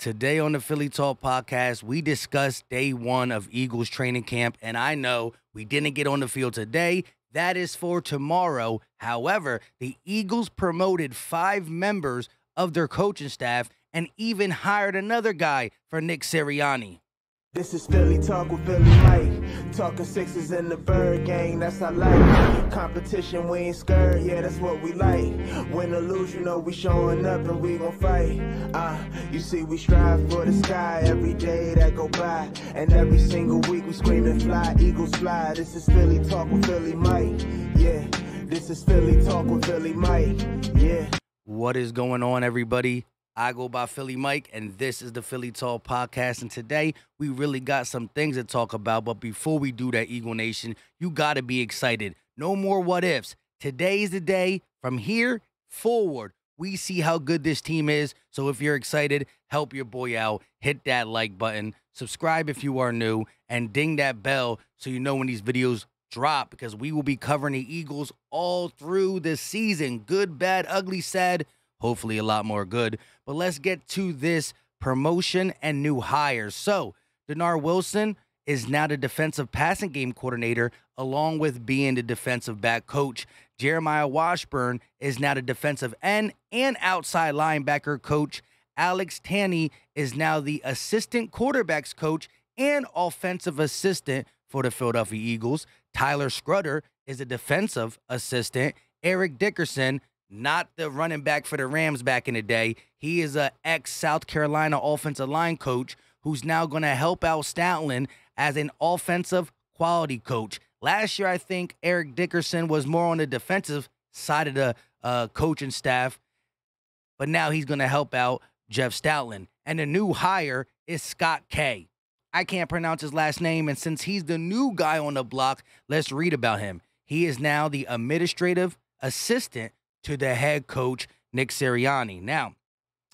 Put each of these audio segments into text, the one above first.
Today on the Philly Talk podcast, we discussed day one of Eagles training camp, and I know we didn't get on the field today. That is for tomorrow. However, the Eagles promoted 5 members of their coaching staff and even hired another guy for Nick Sirianni. This is Philly Talk with Philly Mike. Talking Sixers in the Bird Gang, that's I like. Competition, we ain't scared, yeah, that's what we like. Win or lose, you know we showing up and we gon' fight. You see we strive for the sky every day that go by. And every single week we screaming fly, Eagles fly. This is Philly Talk with Philly Mike, yeah. This is Philly Talk with Philly Mike, yeah. What is going on, everybody? I go by Philly Mike, and this is the Philly Talk podcast. And today, we really got some things to talk about. But before we do that, Eagle Nation, you got to be excited. No more what ifs. Today is the day. From here forward, we see how good this team is. So if you're excited, help your boy out. Hit that like button. Subscribe if you are new. And ding that bell so you know when these videos drop. Because we will be covering the Eagles all through the season. Good, bad, ugly, sad. Hopefully a lot more good. But let's get to this promotion and new hires. So, Denard Wilson is now the defensive passing game coordinator, along with being the defensive back coach. Jeremiah Washburn is now the defensive end and outside linebacker coach. Alex Tanney is now the assistant quarterbacks coach and offensive assistant for the Philadelphia Eagles. Tyler Scrutter is a defensive assistant. Eric Dickerson, not the running back for the Rams back in the day. He is a ex-South Carolina offensive line coach who's now going to help out Stoutland as an offensive quality coach. Last year, I think Eric Dickerson was more on the defensive side of the coaching staff, but now he's going to help out Jeff Stoutland. And the new hire is Scott K. I can't pronounce his last name, and since he's the new guy on the block, let's read about him. He is now the administrative assistant to the head coach, Nick Sirianni. Now,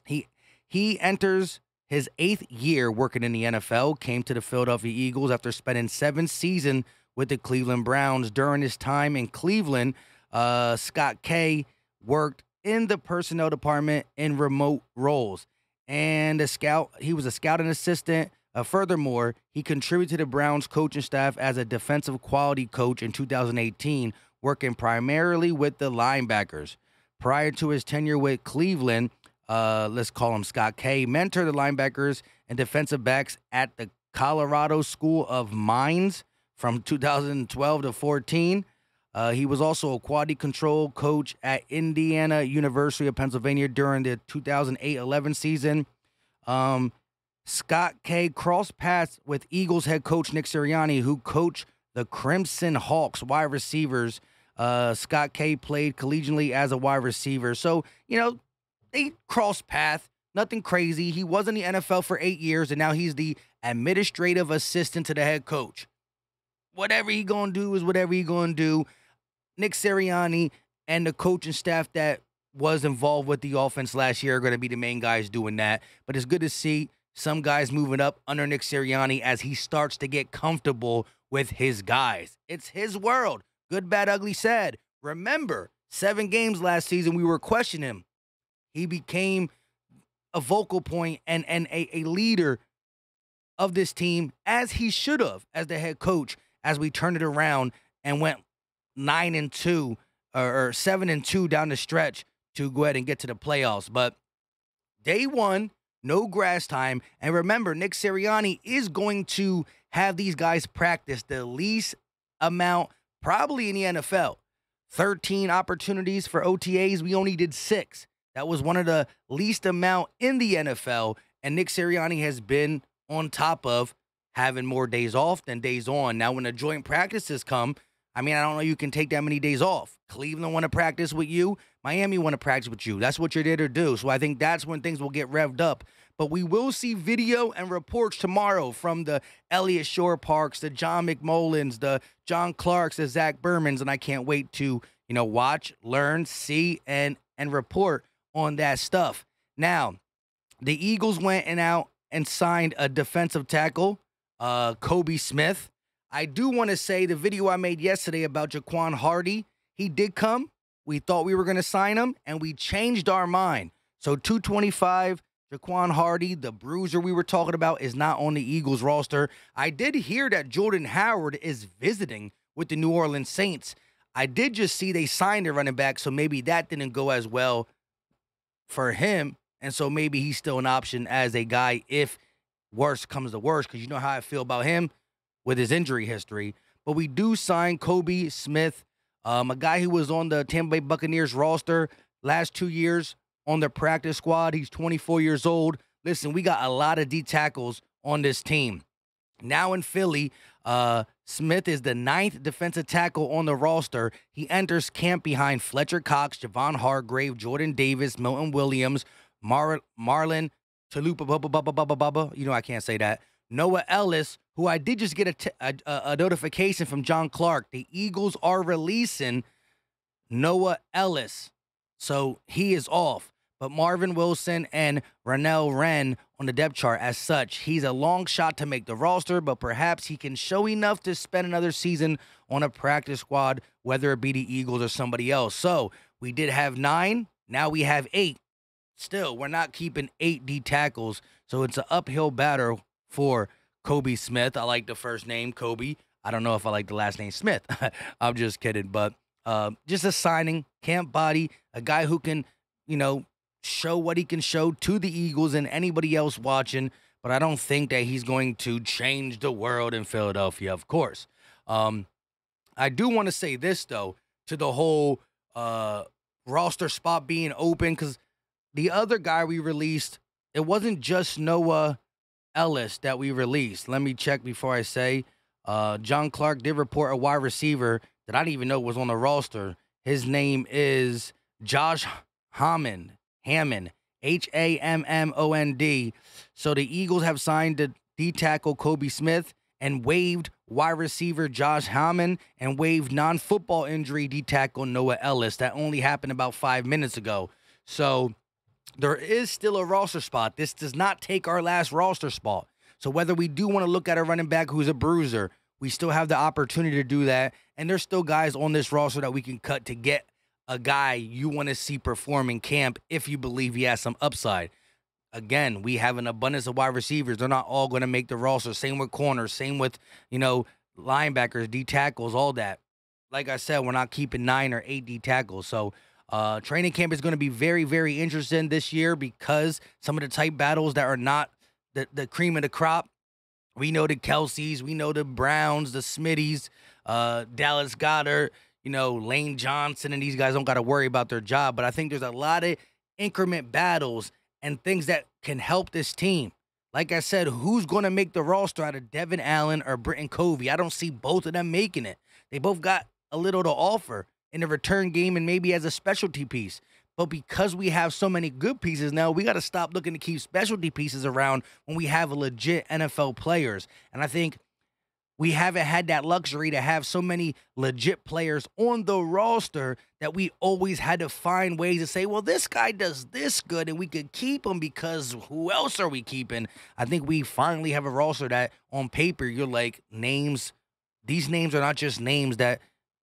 he enters his 8th year working in the NFL, came to the Philadelphia Eagles after spending 7 seasons with the Cleveland Browns. During his time in Cleveland, Scott K worked in the personnel department in remote roles. And he was a scouting assistant. Furthermore, he contributed to the Browns coaching staff as a defensive quality coach in 2018, working primarily with the linebackers. Prior to his tenure with Cleveland, let's call him Scott K, mentored the linebackers and defensive backs at the Colorado School of Mines from 2012 to 14. He was also a quality control coach at Indiana University of Pennsylvania during the 2008-11 season. Scott K crossed paths with Eagles head coach Nick Sirianni, who coached the Crimson Hawks wide receivers. Scott K played collegiately as a wide receiver. So, they crossed paths. Nothing crazy. He was in the NFL for 8 years, and now he's the administrative assistant to the head coach. Whatever he going to do is whatever he going to do. Nick Sirianni and the coaching staff that was involved with the offense last year are going to be the main guys doing that. But it's good to see some guys moving up under Nick Sirianni as he starts to get comfortable with his guys. It's his world. Good, bad, ugly, sad. Remember, 7 games last season, we were questioning him. He became a vocal point and a leader of this team, as he should have, as the head coach, as we turned it around and went 9-2 or 7-2 down the stretch to go ahead and get to the playoffs. But day one, no grass time. And remember, Nick Sirianni is going to have these guys practice the least amount probably in the NFL. 13 opportunities for OTAs. We only did 6. That was one of the least amount in the NFL. And Nick Sirianni has been on top of having more days off than days on. Now, when the joint practices come, I don't know you can take that many days off. Cleveland want to practice with you. Miami want to practice with you. That's what you're there to do. So I think that's when things will get revved up. But we will see video and reports tomorrow from the Elliott Shore Parks, the John McMullins, the John Clarks, the Zach Bermans, and I can't wait to, watch, learn, see, and report on that stuff. Now, the Eagles went out and signed a defensive tackle, Kobe Smith. I do want to say the video I made yesterday about Jaquan Hardy, he did come. We thought we were going to sign him, and we changed our mind. So 225, Jaquan Hardy, the bruiser we were talking about, is not on the Eagles roster. I did hear that Jordan Howard is visiting with the New Orleans Saints. I did just see they signed a running back, so maybe that didn't go as well for him. And so maybe he's still an option as a guy if worse comes to worse, because you know how I feel about him with his injury history. But we do sign Kobe Smith, a guy who was on the Tampa Bay Buccaneers roster last 2 years on the practice squad. He's 24 years old. Listen, we got a lot of D tackles on this team. Now in Philly, Smith is the 9th defensive tackle on the roster. He enters camp behind Fletcher Cox, Javon Hargrave, Jordan Davis, Milton Williams, Marlon Talupa, you know I can't say that. Noah Ellis, who I did just get a notification from John Clark. The Eagles are releasing Noah Ellis, so he is off. But Marvin Wilson and Ronell Wren on the depth chart as such. He's a long shot to make the roster, but perhaps he can show enough to spend another season on a practice squad, whether it be the Eagles or somebody else. So we did have 9. Now we have 8. Still, we're not keeping 8 D tackles, so it's an uphill battle for Kobe Smith. I like the first name, Kobe. I don't know if I like the last name, Smith. I'm just kidding, but just a signing, camp body, a guy who can, show what he can show to the Eagles and anybody else watching, but I don't think that he's going to change the world in Philadelphia, of course. I do want to say this, though, to the whole roster spot being open, because the other guy we released, it wasn't just Noah Ellis that we released. Let me check before I say. John Clark did report a wide receiver that I didn't even know was on the roster. His name is Josh Hammond, Hammond. So the Eagles have signed the D tackle Kobe Smith and waived wide receiver Josh Hammond and waived non-football injury D tackle Noah Ellis. That only happened about 5 minutes ago. So there is still a roster spot. This does not take our last roster spot. So whether we do want to look at a running back who's a bruiser, we still have the opportunity to do that. And there's still guys on this roster that we can cut to get a guy you want to see perform in camp if you believe he has some upside. Again, we have an abundance of wide receivers. They're not all going to make the roster. Same with corners. Same with, linebackers, D tackles, all that. Like I said, we're not keeping 9 or 8 D tackles. So training camp is going to be very, very interesting this year because some of the type battles that are not the cream of the crop. We know the Kelseys, we know the Browns, the Smitties, Dallas Goedert, Lane Johnson, and these guys don't got to worry about their job. But I think there's a lot of increment battles and things that can help this team. Like I said, who's going to make the roster out of Devin Allen or Britton Covey? I don't see both of them making it. They both got a little to offer in the return game and maybe as a specialty piece. But because we have so many good pieces now, we got to stop looking to keep specialty pieces around when we have legit NFL players. And I think we haven't had that luxury to have so many legit players on the roster that we always had to find ways to say, well, this guy does this good and we could keep him because who else are we keeping? I think we finally have a roster that on paper, you're like, names. These names are not just names that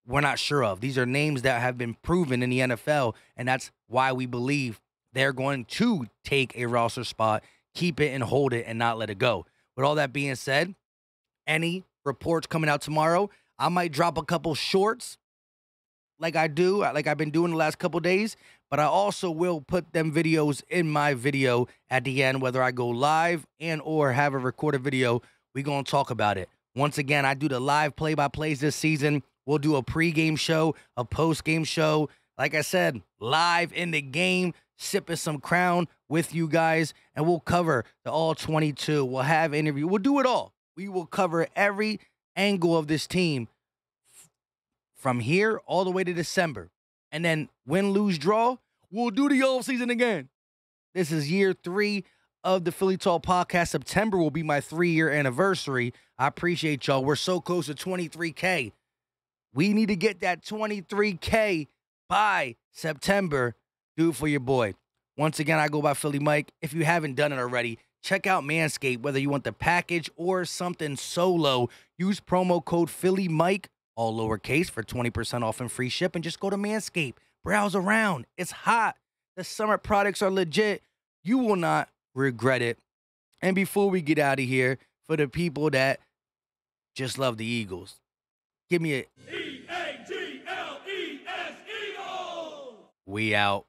we're not sure of. These are names that have been proven in the NFL, and that's why we believe they're going to take a roster spot, keep it and hold it and not let it go. With all that being said, any reports coming out tomorrow, I might drop a couple shorts like I've been doing the last couple days, but I also will put them videos in my video at the end, whether I go live and or have a recorded video. We're going to talk about it. Once again, I do the live play-by-plays this season. We'll do a pregame show, a postgame show. Like I said, live in the game, sipping some Crown with you guys, and we'll cover the All-22. We'll have interview. We'll do it all. We will cover every angle of this team from here all the way to December. And then win, lose, draw, we'll do the offseason again. This is year 3 of the Philly Talk podcast. September will be my 3-year anniversary. I appreciate y'all. We're so close to 23K. We need to get that 23K by September. Do it for your boy. Once again, I go by Philly Mike. If you haven't done it already, check out Manscaped. Whether you want the package or something solo, use promo code Philly Mike, all lowercase, for 20% off and free shipping. Just go to Manscaped. Browse around. It's hot. The summer products are legit. You will not regret it. And before we get out of here, for the people that just love the Eagles, give me a Eagles. we out.